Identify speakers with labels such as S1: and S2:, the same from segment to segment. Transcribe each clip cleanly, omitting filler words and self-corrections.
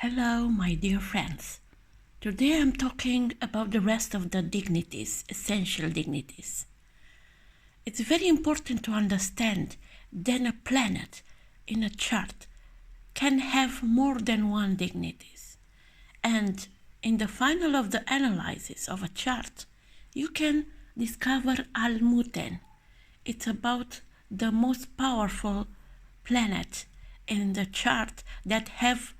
S1: Hello, my dear friends. Today I'm talking about the rest of the dignities, essential dignities. It's very important to understand that a planet in a chart can have more than one dignities. And in the final of the analysis of a chart, you can discover Almuten. It's about the most powerful planet in the chart that have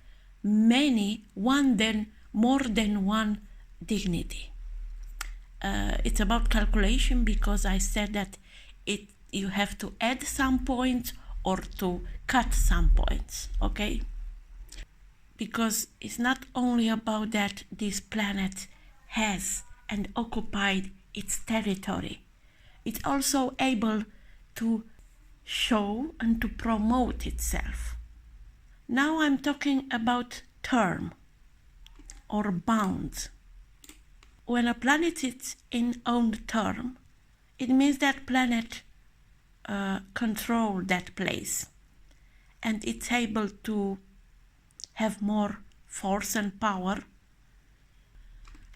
S1: more than one dignity. It's about calculation because I said that you have to add some points or to cut some points, okay? Because it's not only about that this planet has and occupied its territory. It's also able to show and to promote itself. Now I'm talking about term or bound. When a planet is in own term, it means that planet control that place and it's able to have more force and power.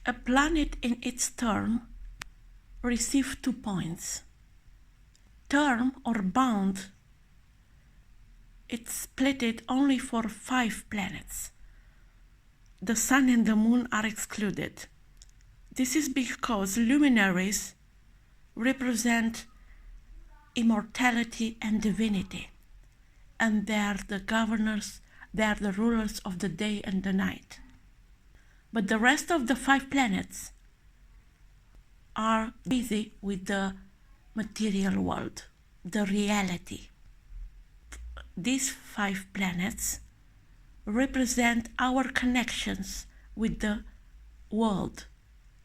S1: A planet in its term receives 2 points. Term or bound, it's split only for 5 planets. The Sun and the Moon are excluded. This is because luminaries represent immortality and divinity, and they are the governors, they are the rulers of the day and the night. But the rest of the 5 planets are busy with the material world, the reality. These 5 planets represent our connections with the world,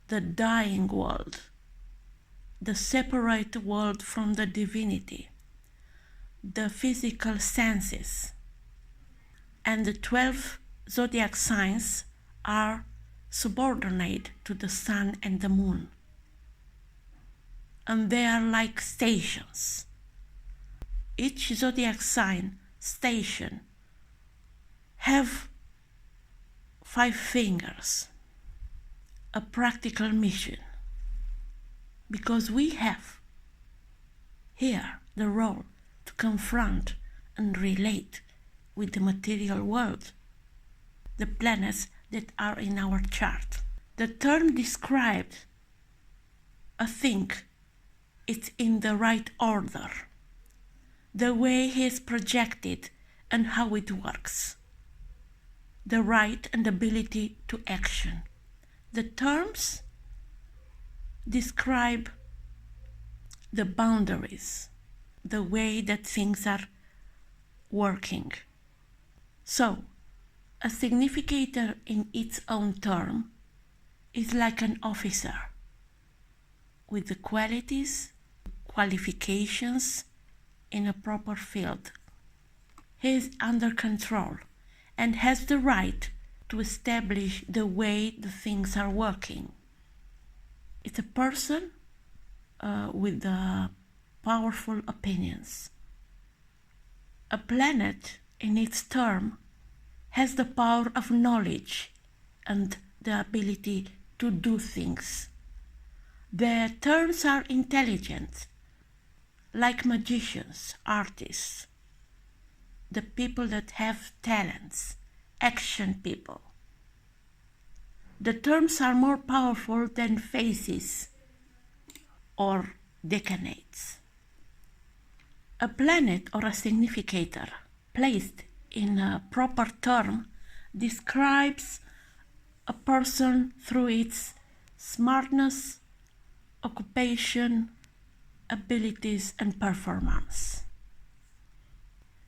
S1: the dying world, the separate world from the divinity, the physical senses. And the 12 zodiac signs are subordinate to the Sun and the Moon. And they are like stations. Each zodiac sign station have 5 fingers, a practical mission, because we have here the role to confront and relate with the material world, the planets that are in our chart. The term described a thing, it's in the right order, the way he is projected and how it works, the right and ability to action. The terms describe the boundaries, the way that things are working. So, a significator in its own term is like an officer with the qualifications in a proper field. He is under control and has the right to establish the way the things are working. It's a person with powerful opinions. A planet in its term has the power of knowledge and the ability to do things. Their terms are intelligent, like magicians, artists, the people that have talents, action people. The terms are more powerful than phases or decanates. A planet or a significator placed in a proper term describes a person through its smartness, occupation, abilities, and performance.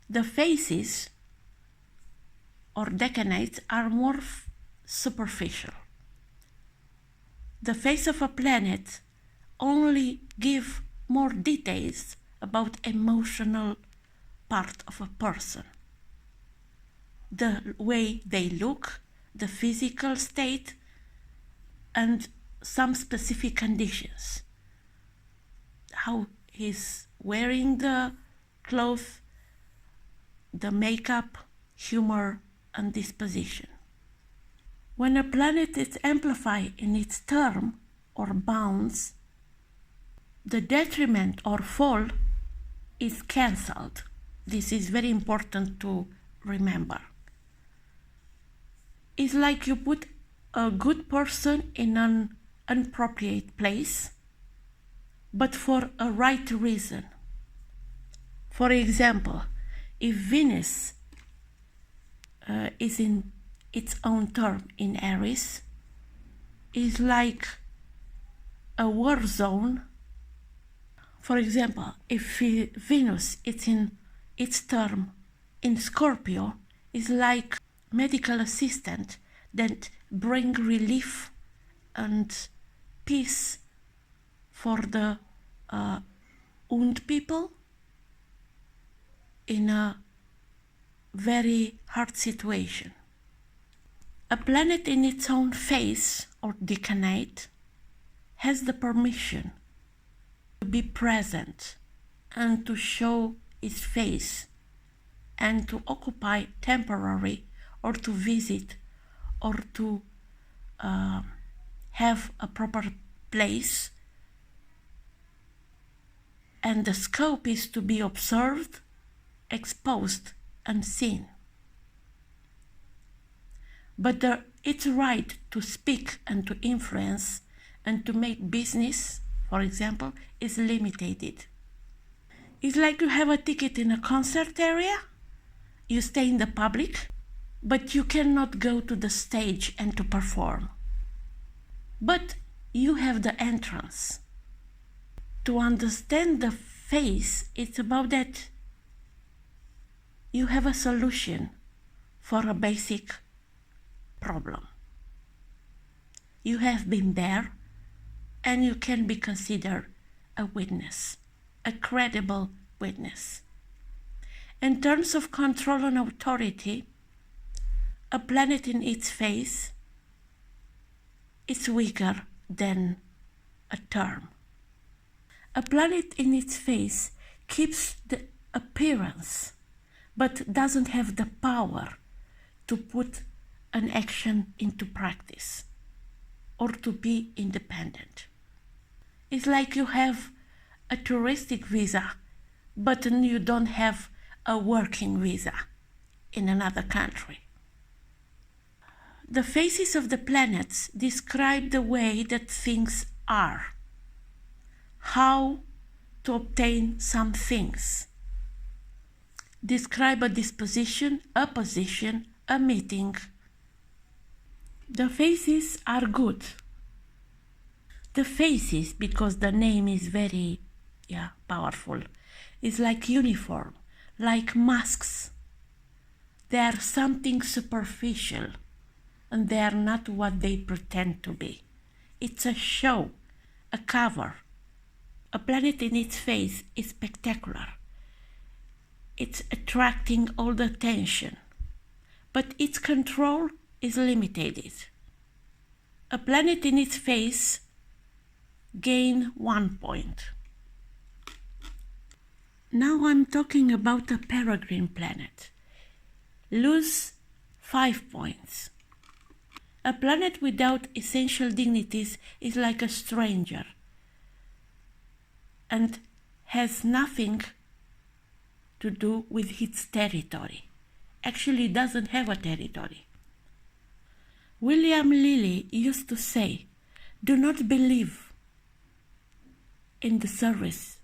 S1: The phases or decanates are more superficial. The phase of a planet only give more details about emotional part of a person. The way they look, the physical state, and some specific conditions. How he's wearing the clothes, the makeup, humor, and disposition. When a planet is amplified in its term or bounds, the detriment or fall is cancelled. This is very important to remember. It's like you put a good person in an inappropriate place, but for a right reason. For example, if Venus is in its own term in Aries, is like a war zone. For example, if Venus is in its term in Scorpio, is like medical assistant that bring relief and peace for the wound people in a very hard situation. A planet in its own phase or decanate has the permission to be present and to show its face and to occupy temporary or to visit or to have a proper place, and the scope is to be observed, exposed and seen. But its right to speak and to influence and to make business, for example, is limited. It's like you have a ticket in a concert area, you stay in the public, but you cannot go to the stage and to perform. But you have the entrance. To understand the face, it's about that you have a solution for a basic problem. You have been there and you can be considered a witness, a credible witness. In terms of control and authority, a planet in its phase is weaker than a term. A planet in its phase keeps the appearance but doesn't have the power to put an action into practice or to be independent. It's like you have a touristic visa, but you don't have a working visa in another country. The phases of the planets describe the way that things are, how to obtain some things, describe a disposition, a position, a meeting. The phases are good. The phases, because the name is very powerful, is like uniform, like masks. They are something superficial and they are not what they pretend to be. It's a show, a cover. A planet in its phase is spectacular. It's attracting all the attention, but its control is limited. A planet in its phase gain 1 point. Now I'm talking about a Peregrine planet. Lose 5 points. A planet without essential dignities is like a stranger and has nothing to do with its territory. Actually doesn't have a territory. William Lilly used to say, do not believe in the service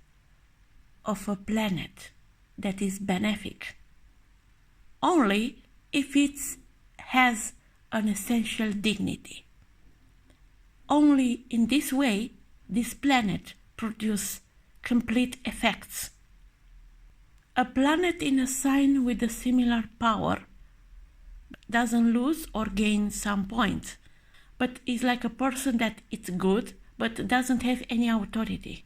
S1: of a planet that is benefic, only if it has an essential dignity. Only in this way this planet produces complete effects. A planet in a sign with a similar power doesn't lose or gain some points, but is like a person that it's good but doesn't have any authority.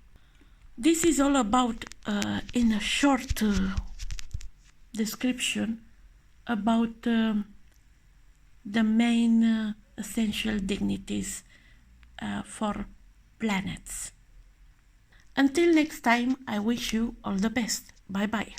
S1: This is all about, in a short description, about the main essential dignities for planets. Until next time, I wish you all the best. Bye bye.